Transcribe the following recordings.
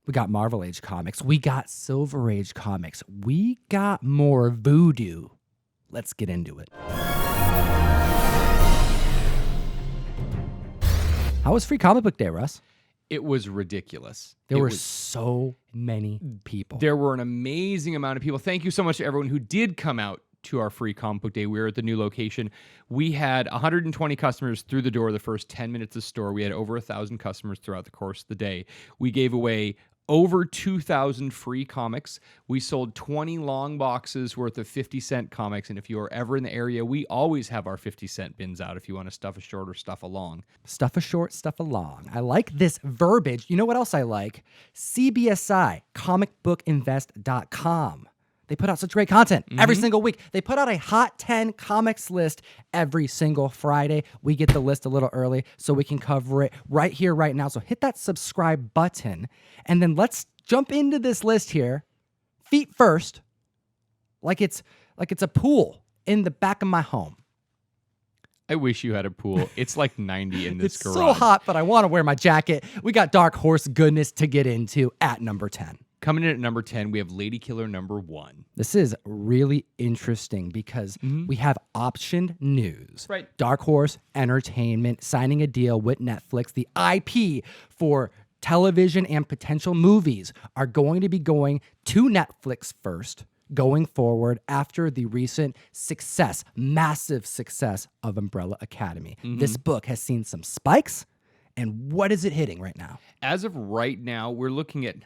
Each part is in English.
We got Marvel Age comics. We got Silver Age comics. We got more Voodoo. Let's get into it. How was Free Comic Book Day, Russ? It was ridiculous. There were so many people. There were an amazing amount of people. Thank you so much to everyone who did come out to our Free Comic Book Day. We were at the new location. We had 120 customers through the door the first 10 minutes of store. We had over 1,000 customers throughout the course of the day. We gave away over 2,000 free comics. We sold 20 long boxes worth of 50-cent comics. And if you are ever in the area, we always have our 50-cent bins out if you want to stuff a short or stuff a long. Stuff a short, stuff a long. I like this verbiage. You know what else I like? CBSI, comicbookinvest.com. They put out such great content every single week. They put out a Hot 10 comics list every single Friday. We get the list a little early so we can cover it right here, right now. So hit that subscribe button. And then let's jump into this list here. Feet first, like it's a pool in the back of my home. I wish you had a pool. It's like 90 in this garage. It's so hot, but I want to wear my jacket. We got Dark Horse goodness to get into at number 10. Coming in at number 10, we have Ladykiller number 1. This is really interesting because we have optioned news. Right. Dark Horse Entertainment signing a deal with Netflix. The IP for television and potential movies are going to be going to Netflix first, going forward after the recent success, massive success of Umbrella Academy. This book has seen some spikes. And what is it hitting right now? As of right now, we're looking at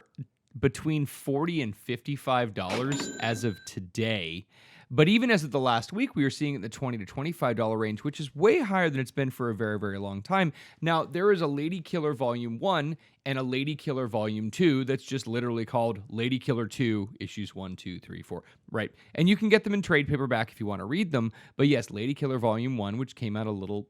between $40 and $55 as of today. But even as of the last week, we were seeing it in the $20 to $25 range, which is way higher than it's been for a very, very long time. Now, there is a Ladykiller Volume 1 and a Ladykiller Volume 2 that's just literally called Ladykiller 2, issues 1, 2, 3, 4, right? And you can get them in trade paperback if you want to read them. But yes, Ladykiller Volume 1, which came out a little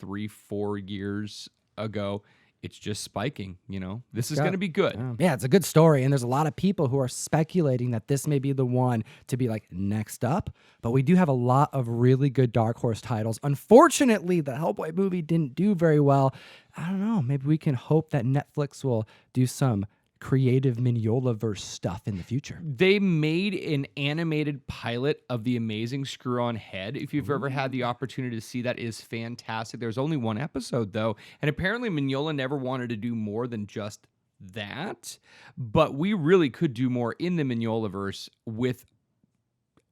3-4 years ago, it's just spiking, you know? This is going to be good. Yeah, it's a good story, and there's a lot of people who are speculating that this may be the one to be like next up, but we do have a lot of really good Dark Horse titles. Unfortunately, the Hellboy movie didn't do very well. I don't know, maybe we can hope that Netflix will do some creative Mignola-verse stuff in the future. They made an animated pilot of The Amazing Screw-On Head. If you've ever had the opportunity to see that, it is fantastic. There's only one episode, though, and apparently Mignola never wanted to do more than just that, but we really could do more in the Mignola-verse with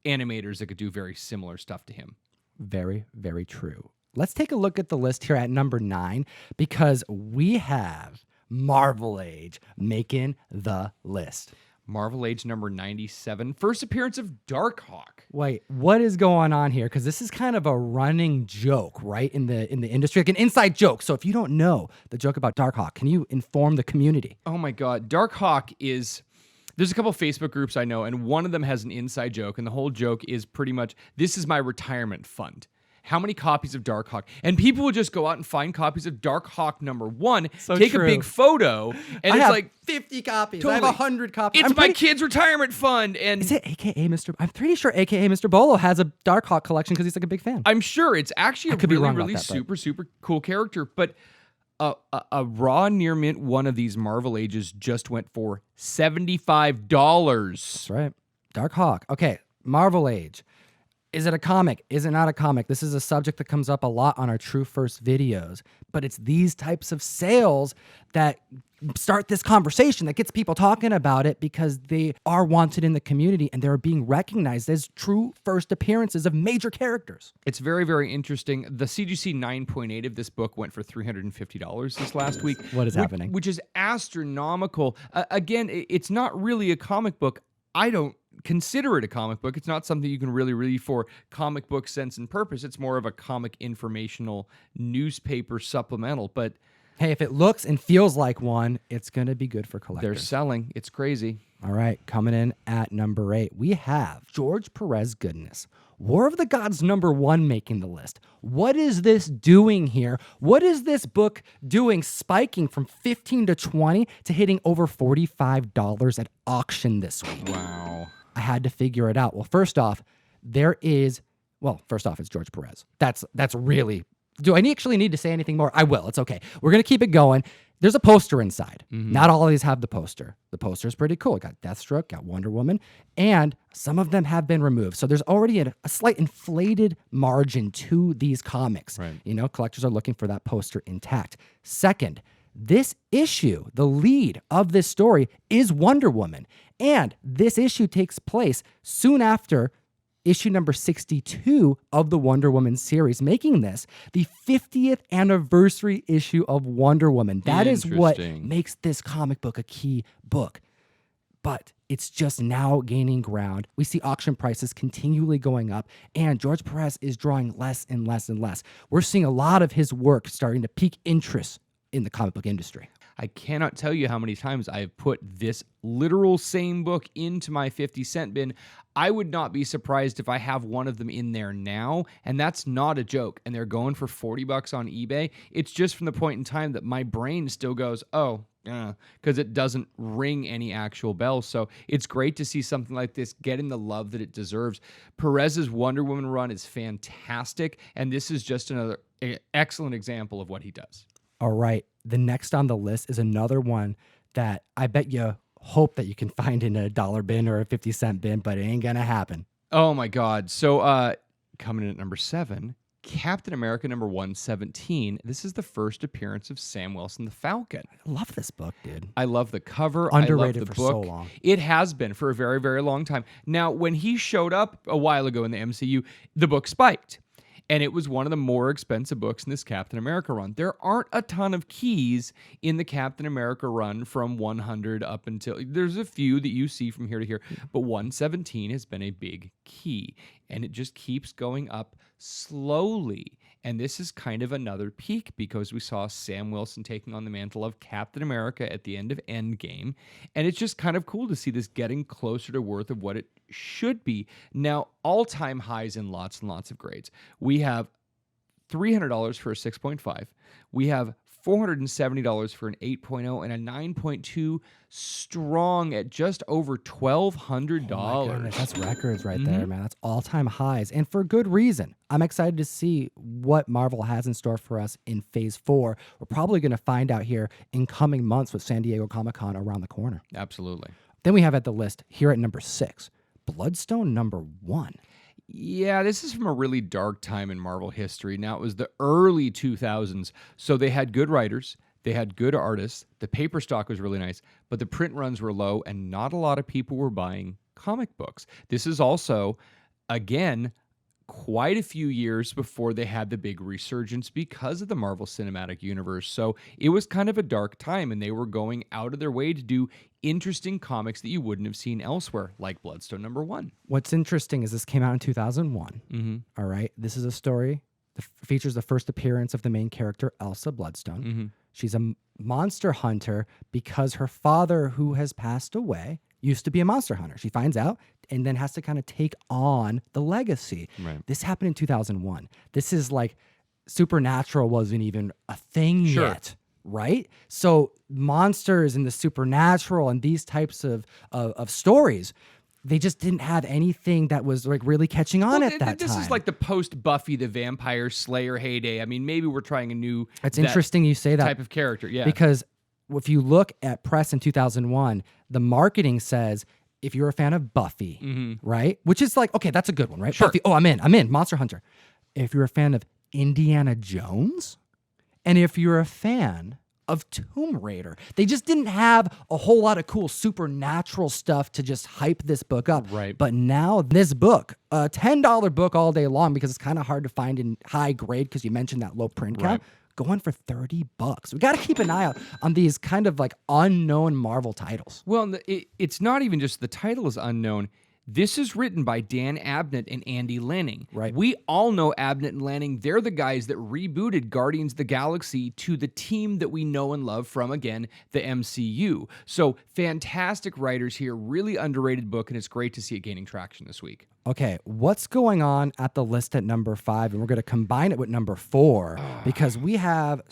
animators that could do very similar stuff to him. Very, very true. Let's take a look at the list here at number 9, because we have Marvel Age making the list. Marvel Age number 97, first appearance of Darkhawk. Wait, what is going on here? Because this is kind of a running joke, right, in the industry, like an inside joke. So if you don't know the joke about Darkhawk, can you inform the community? Oh my God, Darkhawk is... There's a couple of Facebook groups I know, and one of them has an inside joke, and the whole joke is pretty much, this is my retirement fund. How many copies of Darkhawk? And people will just go out and find copies of Darkhawk number 1, take a big photo, and I it's have like 50 copies. Totally. I have 100 copies. It's my kid's retirement fund. And is it AKA Mr. I'm pretty sure AKA Mr. Bolo has a Darkhawk collection because he's like a big fan. I'm sure it's actually a really super cool character. But a raw near mint one of these Marvel Ages just went for $75. That's right. Darkhawk. Okay, Marvel Age. Is it a comic? Is it not a comic? This is a subject that comes up a lot on our True First videos, but it's these types of sales that start this conversation, that gets people talking about it because they are wanted in the community and they're being recognized as true first appearances of major characters. It's very, very interesting. The CGC 9.8 of this book went for $350 this last week. What is happening? Which is astronomical. Again, it's not really a comic book. I don't consider it a comic book. It's not something you can really read for comic book sense and purpose. It's more of a comic informational newspaper supplemental. But hey, if it looks and feels like one, it's going to be good for collectors. They're selling. It's crazy. All right, coming in at number 8, we have George Perez goodness. War of the Gods number 1 making the list. What is this doing here? What is this book doing, spiking from 15 to 20 to hitting over $45 at auction this week? Wow. I had to figure it out. Well, first off, it's George Perez. That's really... Do I actually need to say anything more? I will. It's okay. We're going to keep it going. There's a poster inside. Not all of these have the poster. The poster is pretty cool. It got Deathstroke, got Wonder Woman, and some of them have been removed. So there's already a slight inflated margin to these comics. Right. You know, collectors are looking for that poster intact. Second, this issue, the lead of this story is Wonder Woman. And this issue takes place soon after issue number 62 of the Wonder Woman series, making this the 50th anniversary issue of Wonder Woman. That is what makes this comic book a key book. But it's just now gaining ground. We see auction prices continually going up, and George Perez is drawing less and less and less. We're seeing a lot of his work starting to pique interest in the comic book industry. I cannot tell you how many times I've put this literal same book into my 50-cent bin. I would not be surprised if I have one of them in there now, and that's not a joke. And they're going for $40 on eBay. It's just from the point in time that my brain still goes, oh, because it doesn't ring any actual bells. So it's great to see something like this getting the love that it deserves. Perez's Wonder Woman run is fantastic, and this is just another excellent example of what he does. All right. The next on the list is another one that I bet you hope that you can find in a $1 bin or a 50-cent bin, but it ain't going to happen. Oh, my God. So coming in at number 7, Captain America number 117. This is the first appearance of Sam Wilson the Falcon. I love this book, dude. I love the cover. Underrated I love the for book. so long. It has been for a very, very long time. Now, when he showed up a while ago in the MCU, the book spiked. And it was one of the more expensive books in this Captain America run. There aren't a ton of keys in the Captain America run from 100 up until... There's a few that you see from here to here, but 117 has been a big key. And it just keeps going up slowly. And this is kind of another peak because we saw Sam Wilson taking on the mantle of Captain America at the end of Endgame. And it's just kind of cool to see this getting closer to worth of what it should be. Now, all-time highs in lots and lots of grades. We have $300 for a 6.5. We have $470 for an 8.0 and a 9.2 strong at just over $1,200. Oh my goodness, that's records right there, man. That's all-time highs, and for good reason. I'm excited to see what Marvel has in store for us in Phase 4. We're probably going to find out here in coming months with San Diego Comic-Con around the corner. Absolutely. Then we have at the list here at number 6, Bloodstone number 1. Yeah, this is from a really dark time in Marvel history. Now, it was the early 2000s, so they had good writers, they had good artists, the paper stock was really nice, but the print runs were low, and not a lot of people were buying comic books. This is also, again, quite a few years before they had the big resurgence because of the Marvel Cinematic Universe. So it was kind of a dark time, and they were going out of their way to do interesting comics that you wouldn't have seen elsewhere, like Bloodstone number 1. What's interesting is this came out in 2001. All right. This is a story that features the first appearance of the main character, Elsa Bloodstone. She's a monster hunter because her father, who has passed away, used to be a monster hunter. She finds out and then has to kind of take on the legacy. Right. This happened in 2001. This is like supernatural wasn't even a thing yet. Right? So monsters and the supernatural and these types of stories, they just didn't have anything that was like really catching on at that time. This is like the post Buffy the Vampire Slayer heyday. I mean, maybe we're trying a new It's interesting you say that type of character. Yeah. Because if you look at press in 2001, the marketing says if you're a fan of Buffy, right? Which is like, okay, that's a good one, right? Sure. Buffy. Oh, I'm in. Monster Hunter. If you're a fan of Indiana Jones, and if you're a fan of Tomb Raider, they just didn't have a whole lot of cool supernatural stuff to just hype this book up. Right. But now this book, a $10 book all day long, because it's kind of hard to find in high grade because you mentioned that low print count, going for $30. We got to keep an eye out on these kind of like unknown Marvel titles. Well, it's not even just the title is unknown. This is written by Dan Abnett and Andy Lanning. Right. We all know Abnett and Lanning. They're the guys that rebooted Guardians of the Galaxy to the team that we know and love from, again, the MCU. So fantastic writers here, really underrated book, and it's great to see it gaining traction this week. Okay, what's going on at the list at number 5? And we're going to combine it with number 4 because we have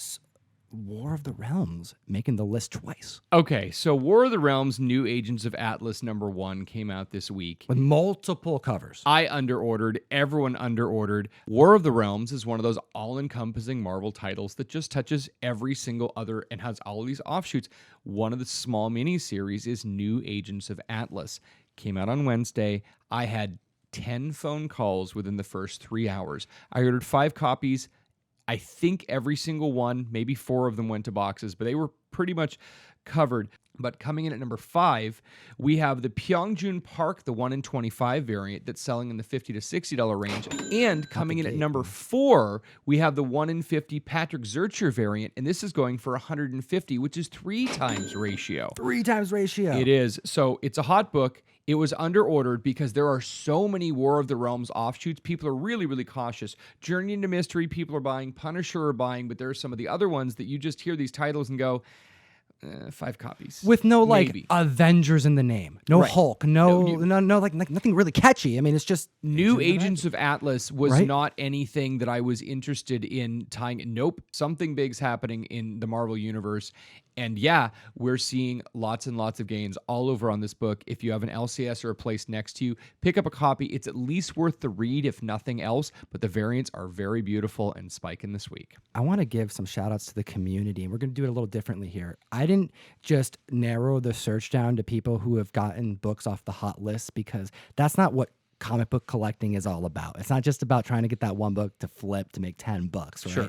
War of the Realms making the list twice Okay, so War of the Realms New Agents of Atlas #1 came out this week. with multiple covers. I underordered. Everyone underordered. War of the Realms is one of those all-encompassing Marvel titles that just touches every single other and has all of these offshoots. One of the small mini-series is New Agents of Atlas. Came out on Wednesday. I had 10 phone calls within the first 3 hours. I ordered 5 copies. I think every single one, maybe 4 of them went to boxes, but they were pretty much covered. But coming in at number 5, we have the Pyeongjun Park, the 1 in 25 variant that's selling in the $50 to $60 range. And coming in at number 4, we have the 1 in 50 Patrick Zurcher variant, and this is going for $150, which is 3 times ratio. 3 times ratio. It is. So it's a hot book. It was underordered because there are so many War of the Realms offshoots. People are really, really cautious. Journey into Mystery, people are buying. Punisher are buying, but there are some of the other ones that you just hear these titles and go, 5 copies. With no like Maybe. Avengers in the name. No Right. Hulk. No, like nothing really catchy. I mean, it's just New Agents of Atlas was Right? not anything that I was interested in tying. Nope. Something big's happening in the Marvel Universe. And yeah, we're seeing lots and lots of gains all over on this book. If you have an LCS or a place next to you, pick up a copy. It's at least worth the read, if nothing else. But the variants are very beautiful and spiking this week. I want to give some shout outs to the community, and we're going to do it a little differently here. I didn't just narrow the search down to people who have gotten books off the hot list, because that's not what comic book collecting is all about. It's not just about trying to get that one book to flip to make 10 bucks, right? Sure.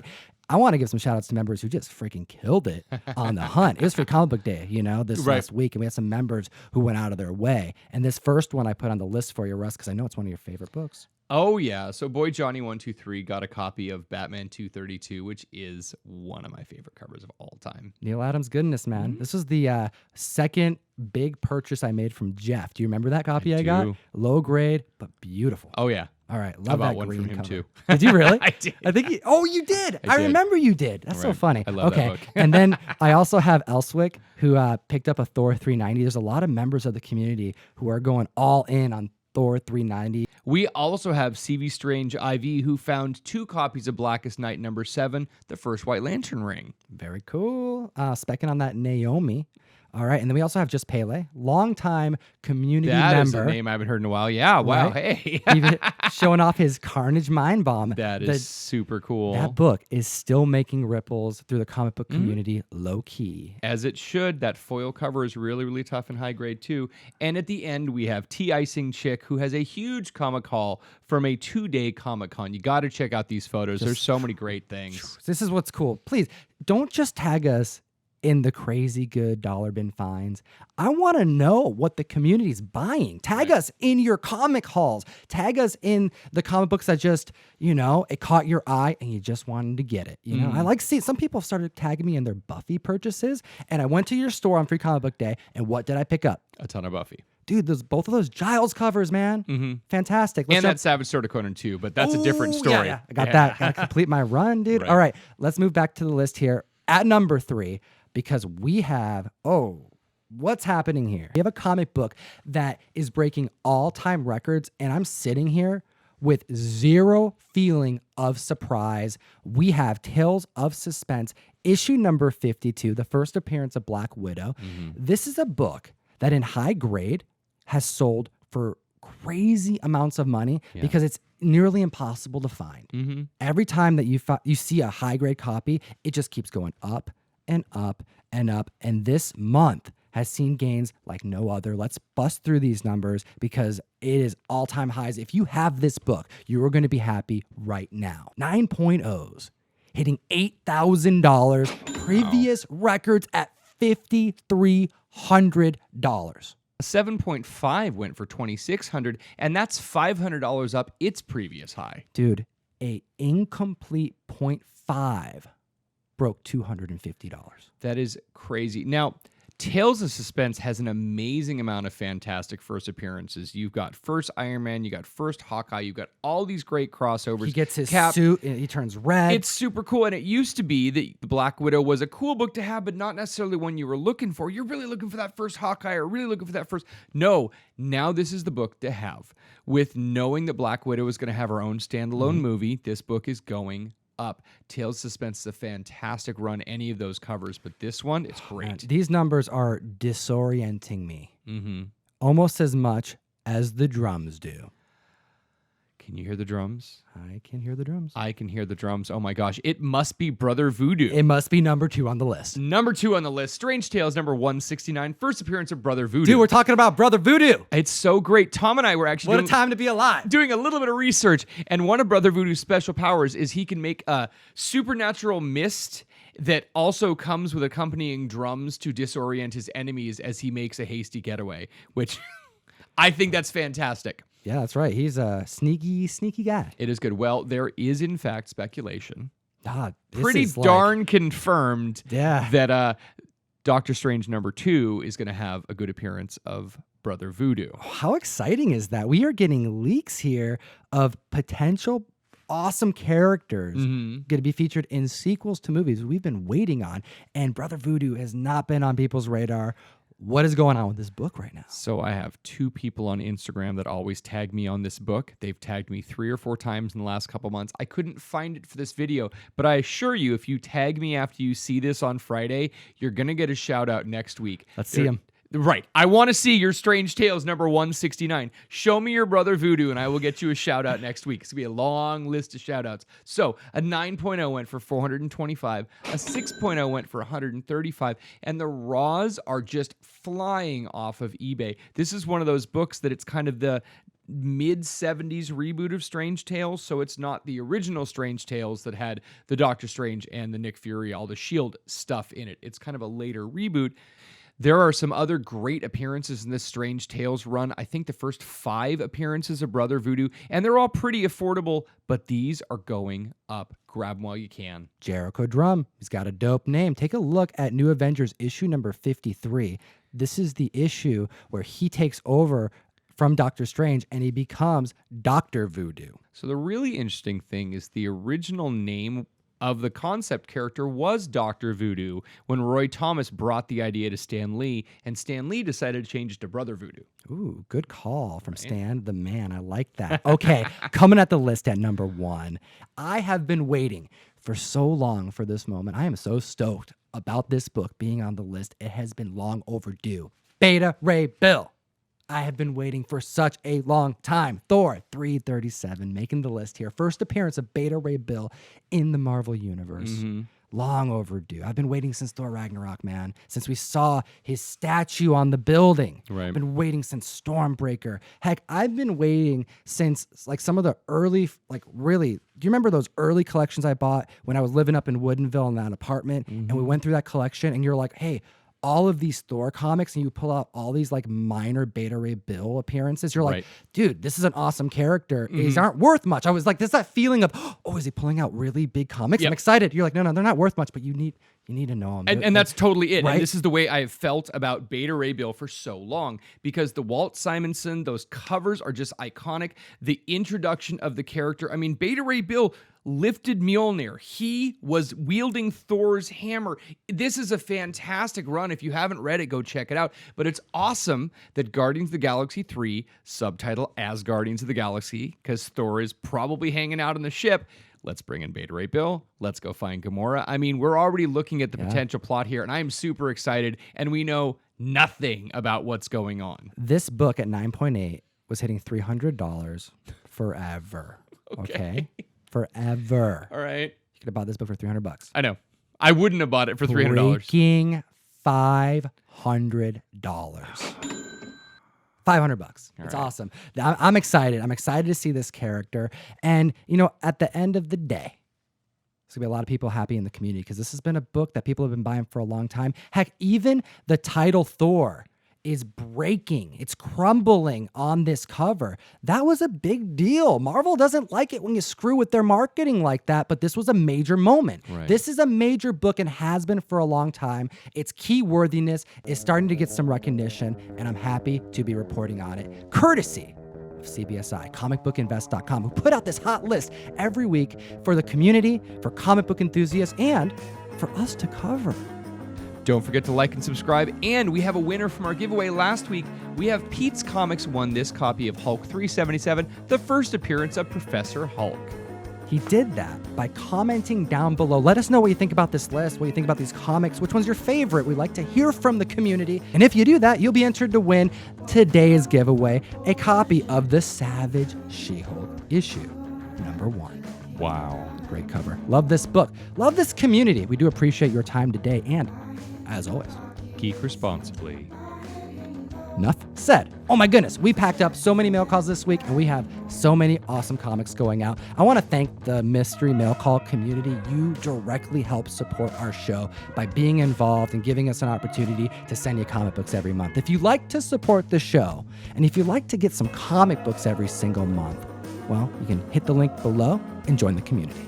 I want to give some shout outs to members who just freaking killed it on the hunt. It was for Comic Book Day, this Right. last week, and we had some members who went out of their way. And this first one I put on the list for you, Russ, because I know it's one of your favorite books. Oh, yeah. So Boy Johnny 123 got a copy of Batman 232, which is one of my favorite covers of all time. Neil Adams goodness, man. Mm-hmm. This was the second big purchase I made from Jeff. Do you remember that copy I got? do. Low grade, but beautiful. Oh, yeah. All right, I love bought that one green from him, cover. too. Did you really? I did. I think you did. I did. remember you did. That's so Right. funny. I love that okay. book. And then I also have Elswick, who picked up a Thor 390. There's a lot of members of the community who are going all in on Thor 390. We also have CV Strange IV, who found 2 copies of Blackest Night #7, the first White Lantern ring. Very cool. Specking on that Naomi. All right. And then we also have Just Pele, longtime community That is member. a name I haven't heard in a while. Yeah, wow, Right? hey. Even showing off his Carnage Mind Bomb. That is super cool. That book is still making ripples through the comic book community, low key. As it should. That foil cover is really, really tough and high grade too. And at the end, we have T-Icing Chick, who has a huge comic haul from a 2-day Comic-Con. You got to check out these photos. There's so many great things. This is what's cool. Please don't just tag us in the crazy good dollar bin finds. I want to know what the community's buying. Tag us in your comic hauls. Tag us in the comic books that just, it caught your eye and you just wanted to get it. I like seeing some people started tagging me in their Buffy purchases, and I went to your store on Free Comic Book Day, and what did I pick up? A ton of Buffy. Dude, both of those Giles covers, man. Fantastic. And that Savage Sword of Conan too, but that's a different Ooh, story. Yeah. I got that. Got to complete my run, dude. Right. All right, let's move back to the list here at number 3, because we have, what's happening here? We have a comic book that is breaking all-time records, and I'm sitting here with zero feeling of surprise. We have Tales of Suspense, issue number 52, the first appearance of Black Widow. This is a book that in high grade has sold for crazy amounts of money because it's nearly impossible to find. Every time that you see a high grade copy, it just keeps going up and up and up. And this month has seen gains like no other. Let's bust through these numbers because it is all-time highs. If you have this book, you are going to be happy right now. 9.0s hitting $8,000, previous records at $5,300. A 7.5 went for $2,600, and that's $500 up its previous high. Dude, a incomplete 0.5 broke $250. That is crazy. Now, Tales of Suspense has an amazing amount of fantastic first appearances. You've got first Iron Man, you got first Hawkeye, you've got all these great crossovers. He gets his Cap. suit and he turns red. It's super cool, and it used to be that the Black Widow was a cool book to have, but not necessarily one you were looking for. You're really looking for that first Hawkeye or really looking for that first... No, now this is the book to have. With knowing that Black Widow is going to have her own standalone movie, this book is going up. Tales of Suspense is a fantastic run, any of those covers, but this one, it's great. These numbers are disorienting me almost as much as the drums do. Can you hear the drums? I can hear the drums. I can hear the drums. Oh my gosh. It must be Brother Voodoo. It must be number 2 on the list. Number 2 on the list, Strange Tales, number 169. First appearance of Brother Voodoo. Dude, we're talking about Brother Voodoo. It's so great. Tom and I were actually What a time to be alive. doing a little bit of research, and one of Brother Voodoo's special powers is he can make a supernatural mist that also comes with accompanying drums to disorient his enemies as he makes a hasty getaway, which I think that's fantastic. Yeah, that's right. He's a sneaky guy. It is good. Well, there is, in fact, speculation. This Pretty is darn confirmed Yeah. that Doctor Strange number 2 is going to have a good appearance of Brother Voodoo. How exciting is that? We are getting leaks here of potential awesome characters going to be featured in sequels to movies we've been waiting on, and Brother Voodoo has not been on people's radar. What is going on with this book right now? So I have 2 people on Instagram that always tag me on this book. They've tagged me 3 or 4 times in the last couple months. I couldn't find it for this video, but I assure you, if you tag me after you see this on Friday, you're going to get a shout out next week. Let's see him. Right. I want to see your Strange Tales number 169. Show me your Brother Voodoo, and I will get you a shout out next week. It's going to be a long list of shout outs. So a 9.0 went for 425, a 6.0 went for 135, and the raws are just flying off of eBay. This is one of those books that it's kind of the mid-70s reboot of Strange Tales, so it's not the original Strange Tales that had the Doctor Strange and the Nick Fury, all the S.H.I.E.L.D. stuff in it. It's kind of a later reboot. There are some other great appearances in this Strange Tales run. I think the first 5 appearances of Brother Voodoo, and they're all pretty affordable, but these are going up. Grab them while you can. Jericho Drum. He's got a dope name. Take a look at New Avengers issue number 53. This is the issue where he takes over from Doctor Strange and he becomes Dr. Voodoo. So the really interesting thing is the original name of the concept character was Dr. Voodoo when Roy Thomas brought the idea to Stan Lee, and Stan Lee decided to change it to Brother Voodoo. Ooh, good call from Stan the man. I like that. Okay, coming at the list at number 1. I have been waiting for so long for this moment. I am so stoked about this book being on the list. It has been long overdue. Beta Ray Bill. I have been waiting for such a long time. Thor 337 making the list here. First appearance of Beta Ray Bill in the Marvel Universe. Long overdue. I've been waiting since Thor Ragnarok, man. Since we saw his statue on the building. Right. I've been waiting since Stormbreaker. Heck, I've been waiting since like some of the early, like really, do you remember those early collections I bought when I was living up in Woodinville in that apartment? And we went through that collection and you're like, hey, all of these Thor comics, and you pull out all these like minor Beta Ray Bill appearances. You're like, dude, this is an awesome character. These aren't worth much. I was like, there's that feeling of, oh, is he pulling out really big comics? I'm excited. You're like, no, they're not worth much, but you need to know them. And that's totally it. Right? And this is the way I have felt about Beta Ray Bill for so long, because the Walt Simonson, those covers are just iconic. The introduction of the character. I mean, Beta Ray Bill lifted Mjolnir. He was wielding Thor's hammer. This is a fantastic run. If you haven't read it, go check it out. But it's awesome that Guardians of the Galaxy 3, subtitle as Guardians of the Galaxy, because Thor is probably hanging out on the ship. Let's bring in Beta Ray Bill. Let's go find Gamora. I mean, we're already looking at the potential plot here, and I'm super excited, and we know nothing about what's going on. This book at 9.8 was hitting $300 forever. Okay? Forever. All right. You could have bought this book for $300. I know. I wouldn't have bought it for $300. Breaking $500. $500. It's awesome. I'm excited. I'm excited to see this character. And, you know, at the end of the day, there's going to be a lot of people happy in the community because this has been a book that people have been buying for a long time. Heck, even the title Thor is breaking. It's crumbling on this cover. That was a big deal. Marvel doesn't like it when you screw with their marketing like that, but this was a major moment. Right. This is a major book and has been for a long time. Its key-worthiness is starting to get some recognition, and I'm happy to be reporting on it, courtesy of CBSI, comicbookinvest.com, who put out this hot list every week for the community, for comic book enthusiasts, and for us to cover. Don't forget to like and subscribe. And we have a winner from our giveaway last week. We have Pete's Comics won this copy of Hulk 377, the first appearance of Professor Hulk. He did that by commenting down below. Let us know what you think about this list, what you think about these comics, which one's your favorite. We like to hear from the community. And if you do that, you'll be entered to win today's giveaway, a copy of the Savage She-Hulk issue #1. Wow. Great cover. Love this book. Love this community. We do appreciate your time today. And as always, Geek responsibly. enough said. Oh my goodness, we packed up so many mail calls this week and we have so many awesome comics going out. I want to thank the mystery mail call community. You directly help support our show by being involved and giving us an opportunity to send you comic books every month. If you like to support the show and if you like to get some comic books every single month, well, you can hit the link below and join the community.